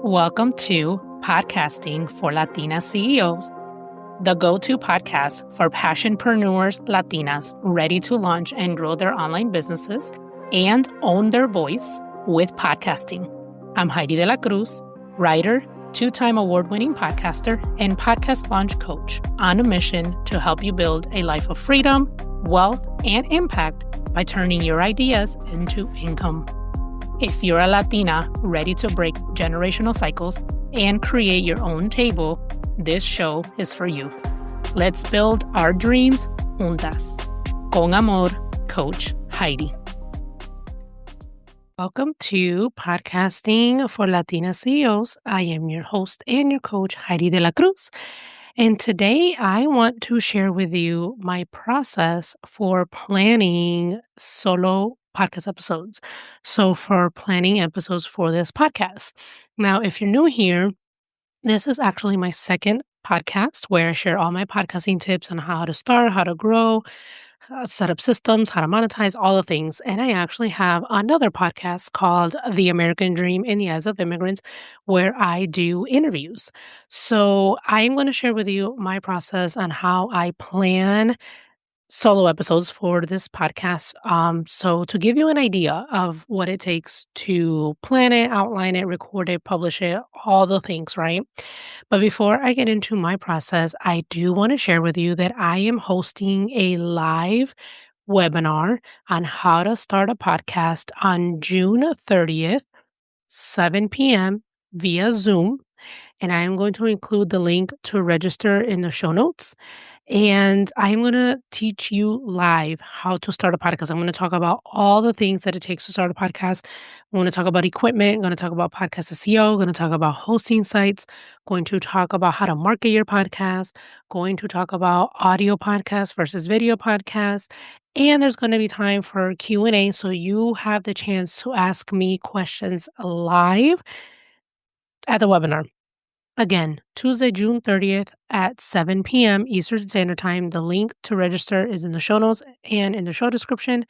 Welcome to Podcasting for Latina CEOs, the go-to podcast for passionpreneurs Latinas ready to launch and grow their online businesses and own their voice with podcasting. I'm Heidy de la Cruz, writer, two-time award-winning podcaster, and podcast launch coach on a mission to help you build a life of freedom, wealth, and impact by turning your ideas into income. If you're a Latina ready to break generational cycles and create your own table, this show is for you. Let's build our dreams juntas. Con amor, Coach Heidy. Welcome to Podcasting for Latina CEOs. I am your host and your coach, Heidy de la Cruz. And today I want to share with you my process for planning solo podcast episodes. So for planning episodes for this podcast. Now, if you're new here, this is actually my second podcast where I share all my podcasting tips on how to start, how to grow, set up systems, how to monetize, all the things. And I actually have another podcast called The American Dream in the Eyes of Immigrants, where I do interviews. So I'm going to share with you my process on how I plan solo episodes for this podcast. So to give you an idea of what it takes to plan it, outline it, record it, publish it, all the things, right? But before I get into my process, I do want to share with you that I am hosting a live webinar on how to start a podcast on June 30th, 7 p.m. via Zoom. And I am going to include the link to register in the show notes. And I'm going to teach you live how to start a podcast. I'm going to talk about all the things that it takes to start a podcast. I'm going to talk about equipment. I'm going to talk about podcast SEO. I'm going to talk about hosting sites. Going to talk about how to market your podcast. Going to talk about audio podcasts versus video podcasts. And there's going to be time for Q&A. So you have the chance to ask me questions live at the webinar. Again, Tuesday, June 30th at 7 p.m. Eastern Standard Time. The link to register is in the show notes and in the show description.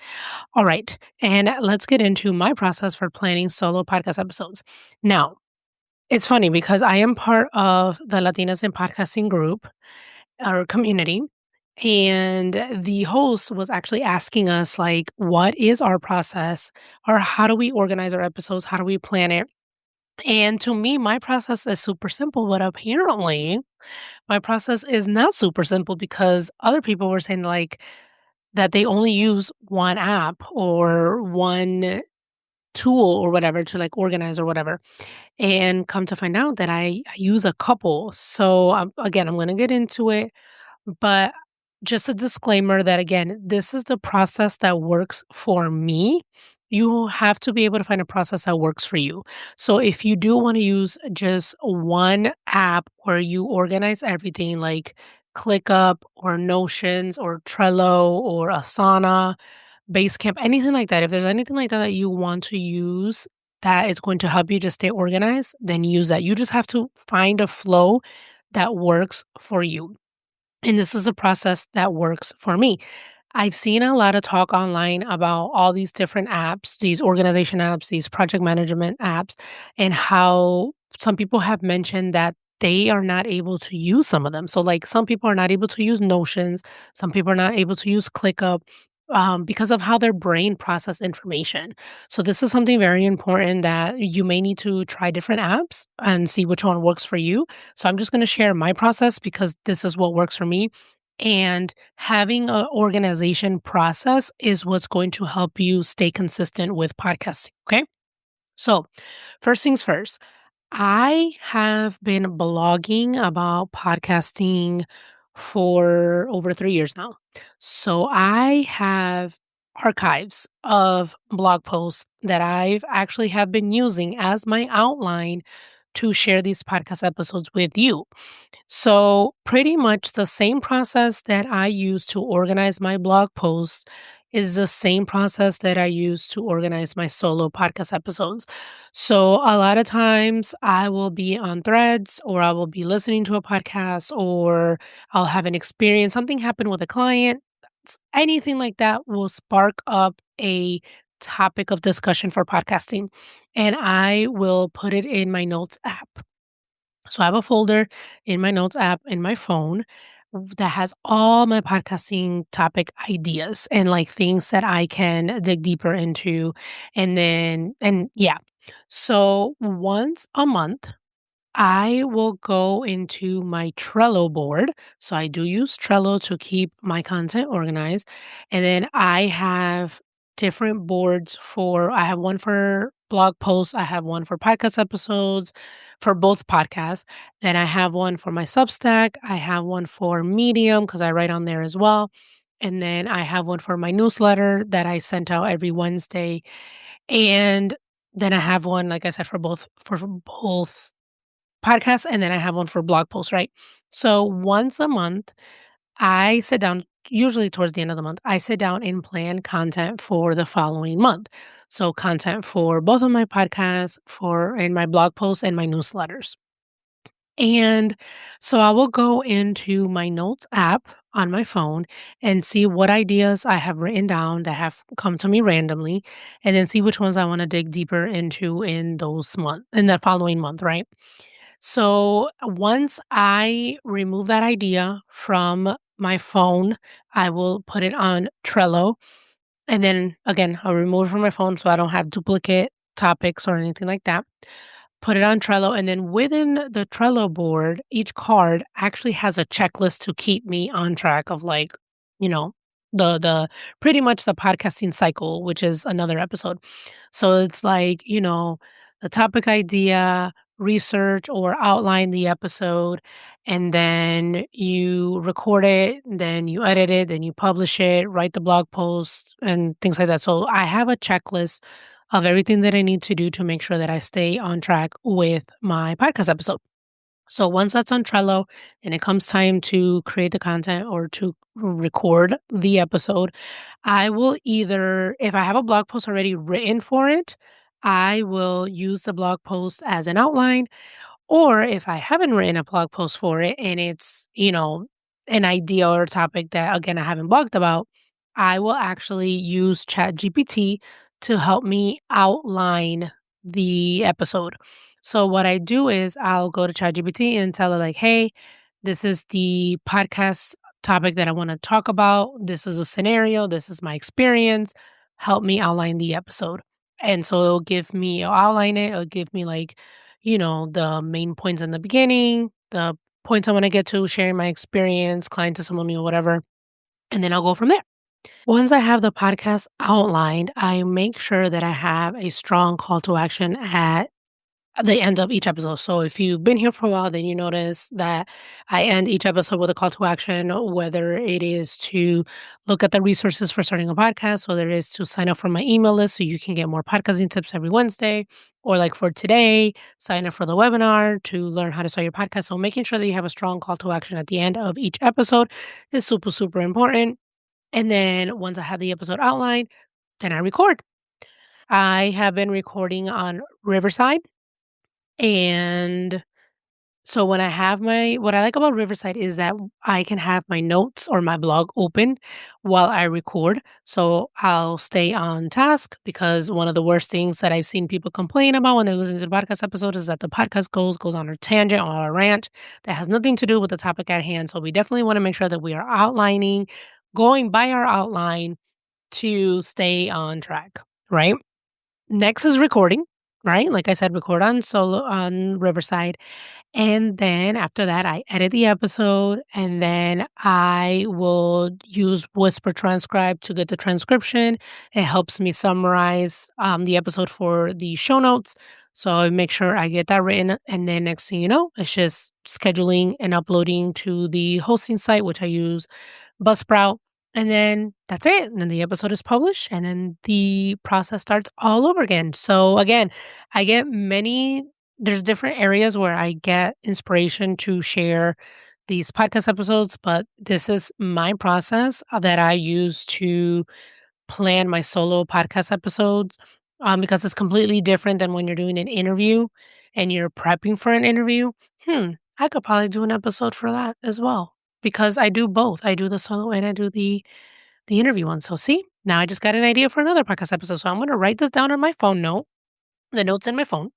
All right. And let's get into my process for planning solo podcast episodes. Now, it's funny because I am part of the Latinas in Podcasting group or community. And the host was actually asking us, like, what is our process or how do we organize our episodes? How do we plan it? And to me, my process is super simple, but apparently my process is not super simple because other people were saying like that they only use one app or one tool or whatever to like organize or whatever. And come to find out that I use a couple. So again, I'm going to get into it, but just a disclaimer that again, this is the process that works for me. You have to be able to find a process that works for you. So if you do want to use just one app where you organize everything like ClickUp or Notions or Trello or Asana, Basecamp, anything like that, if there's anything like that that you want to use that is going to help you just stay organized, then use that. You just have to find a flow that works for you. And this is a process that works for me. I've seen a lot of talk online about all these different apps, these organization apps, these project management apps, and how some people have mentioned that they are not able to use some of them. So, like, some people are not able to use Notions, some people are not able to use ClickUp because of how their brain process information. So, this is something very important that you may need to try different apps and see which one works for you. So, I'm just going to share my process because this is what works for me. And having an organization process is what's going to help you stay consistent with podcasting. Okay. So, first things first, I have been blogging about podcasting for over 3 years now. So, I have archives of blog posts that I've actually have been using as my outline to share these podcast episodes with you. So, pretty much the same process that I use to organize my blog posts is the same process that I use to organize my solo podcast episodes. So, a lot of times I will be on threads or I will be listening to a podcast or I'll have an experience, something happened with a client, anything like that will spark up a topic of discussion for podcasting, and I will put it in my notes app. So I have a folder in my notes app in my phone that has all my podcasting topic ideas and like things that I can dig deeper into. And yeah. So once a month, I will go into my Trello board. So I do use Trello to keep my content organized. And then I have different boards for, I have one for blog posts, I have one for podcast episodes for both podcasts. Then I have one for my Substack, I have one for Medium because I write on there as well. And then I have one for my newsletter that I sent out every Wednesday. And then I have one, like I said, for both podcasts, and then I have one for blog posts, right? So once a month, I sit down, usually towards the end of the month, I sit down and plan content for the following month. So content for both of my podcasts, for and my blog posts and my newsletters. And so I will go into my notes app on my phone and see what ideas I have written down that have come to me randomly, and then see which ones I want to dig deeper into in the following month, right? So once I remove that idea from my phone, I will put it on Trello. And then again, I'll remove it from my phone so I don't have duplicate topics or anything like that. Put it on Trello. And then within the Trello board, each card actually has a checklist to keep me on track of like, you know, the pretty much the podcasting cycle, which is another episode. So it's like, the topic idea, research or outline the episode, and then you record it, then you edit it, then you publish it, write the blog post, and things like that. So I have a checklist of everything that I need to do to make sure that I stay on track with my podcast episode. So once that's on Trello and it comes time to create the content or to record the episode, I will either, if I have a blog post already written for it, I will use the blog post as an outline, or if I haven't written a blog post for it and it's, an idea or a topic that, again, I haven't blogged about, I will actually use ChatGPT to help me outline the episode. So what I do is I'll go to ChatGPT and tell it like, "Hey, this is the podcast topic that I want to talk about. This is a scenario. This is my experience. Help me outline the episode." And so I'll outline it. It'll give me like, the main points in the beginning, the points I want to get to, sharing my experience, client testimonial, whatever. And then I'll go from there. Once I have the podcast outlined, I make sure that I have a strong call to action at the end of each episode. So if you've been here for a while, then you notice that I end each episode with a call to action, whether it is to look at the resources for starting a podcast, whether it is to sign up for my email list so you can get more podcasting tips every Wednesday, or like for today, sign up for the webinar to learn how to start your podcast. So making sure that you have a strong call to action at the end of each episode is super, super important. And then once I have the episode outlined, then I record. I have been recording on Riverside, and so when I have what I like about Riverside is that I can have my notes or my blog open while I record. So I'll stay on task, because one of the worst things that I've seen people complain about when they're listening to the podcast episode is that the podcast goes on a tangent or a rant that has nothing to do with the topic at hand. So we definitely want to make sure that we are outlining, going by our outline to stay on track, right? Next is recording, right? Like I said, record on Riverside. And then after that, I edit the episode, and then I will use Whisper Transcribe to get the transcription. It helps me summarize the episode for the show notes. So I make sure I get that written. And then next thing you know, it's just scheduling and uploading to the hosting site, which I use Buzzsprout. And then that's it. And then the episode is published, and then the process starts all over again. So again, I get there's different areas where I get inspiration to share these podcast episodes, but this is my process that I use to plan my solo podcast episodes, because it's completely different than when you're doing an interview and you're prepping for an interview. I could probably do an episode for that as well, because I do both. I do the solo and I do the the interview one. So see, now I just got an idea for another podcast episode. So I'm going to write this down on my phone note, the notes in my phone,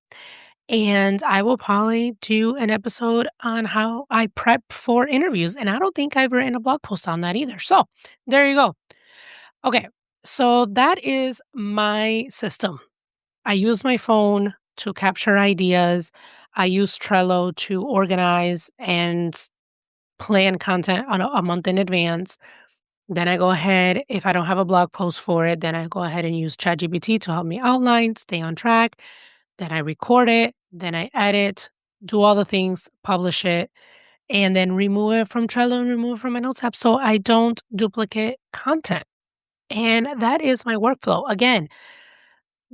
and I will probably do an episode on how I prep for interviews. And I don't think I've written a blog post on that either. So there you go. Okay. So that is my system. I use my phone to capture ideas. I use Trello to organize and plan content on a month in advance. Then I go ahead, if I don't have a blog post for it, then I go ahead and use ChatGPT to help me outline, stay on track. Then I record it, then I edit, do all the things, publish it, and then remove it from Trello and remove it from my notes app so I don't duplicate content. And that is my workflow. Again,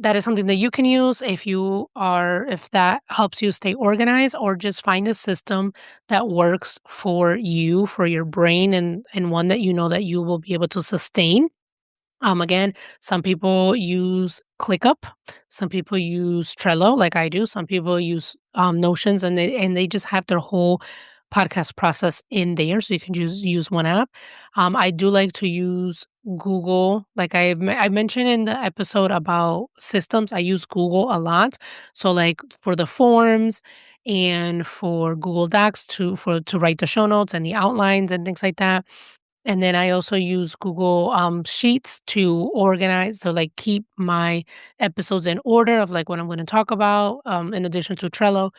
that is something that you can use if that helps you stay organized, or just find a system that works for you, for your brain, and one that you know that you will be able to sustain. Again, some people use ClickUp, some people use Trello like I do, some people use Notions, and they just have their whole podcast process in there, so you can just use one app. I do like to use Google, like I mentioned in the episode about systems. I use Google a lot, so like for the forms and for Google Docs to write the show notes and the outlines and things like that. And then I also use Google, Sheets to organize, to, like, keep my episodes in order of, like, what I'm gonna talk about, in addition to Trello.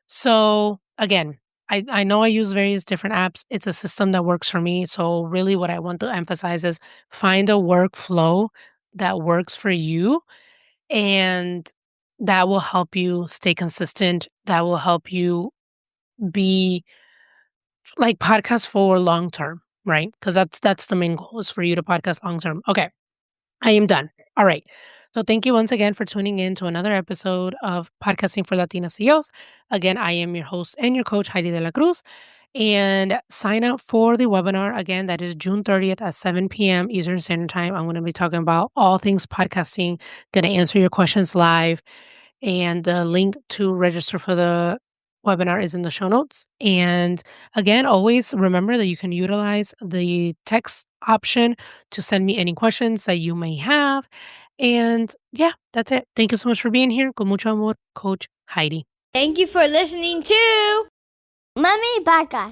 So, again, I know I use various different apps. It's a system that works for me. So, really what I want to emphasize is find a workflow that works for you, and that will help you stay consistent, that will help you be like, podcast for long term, right? Because that's the main goal, is for you to podcast long term. Okay, I am done. All right. So thank you once again for tuning in to another episode of Podcasting for Latina CEOs. Again, I am your host and your coach, Heidi de la Cruz. And sign up for the webinar. Again, that is June 30th at 7 p.m. Eastern Standard Time. I'm going to be talking about all things podcasting, going to answer your questions live. And the link to register for the webinar is in the show notes. And again, always remember that you can utilize the text option to send me any questions that you may have. And yeah, that's it. Thank you so much for being here. Con mucho amor, Coach Heidi. Thank you for listening to Mommy Podcast.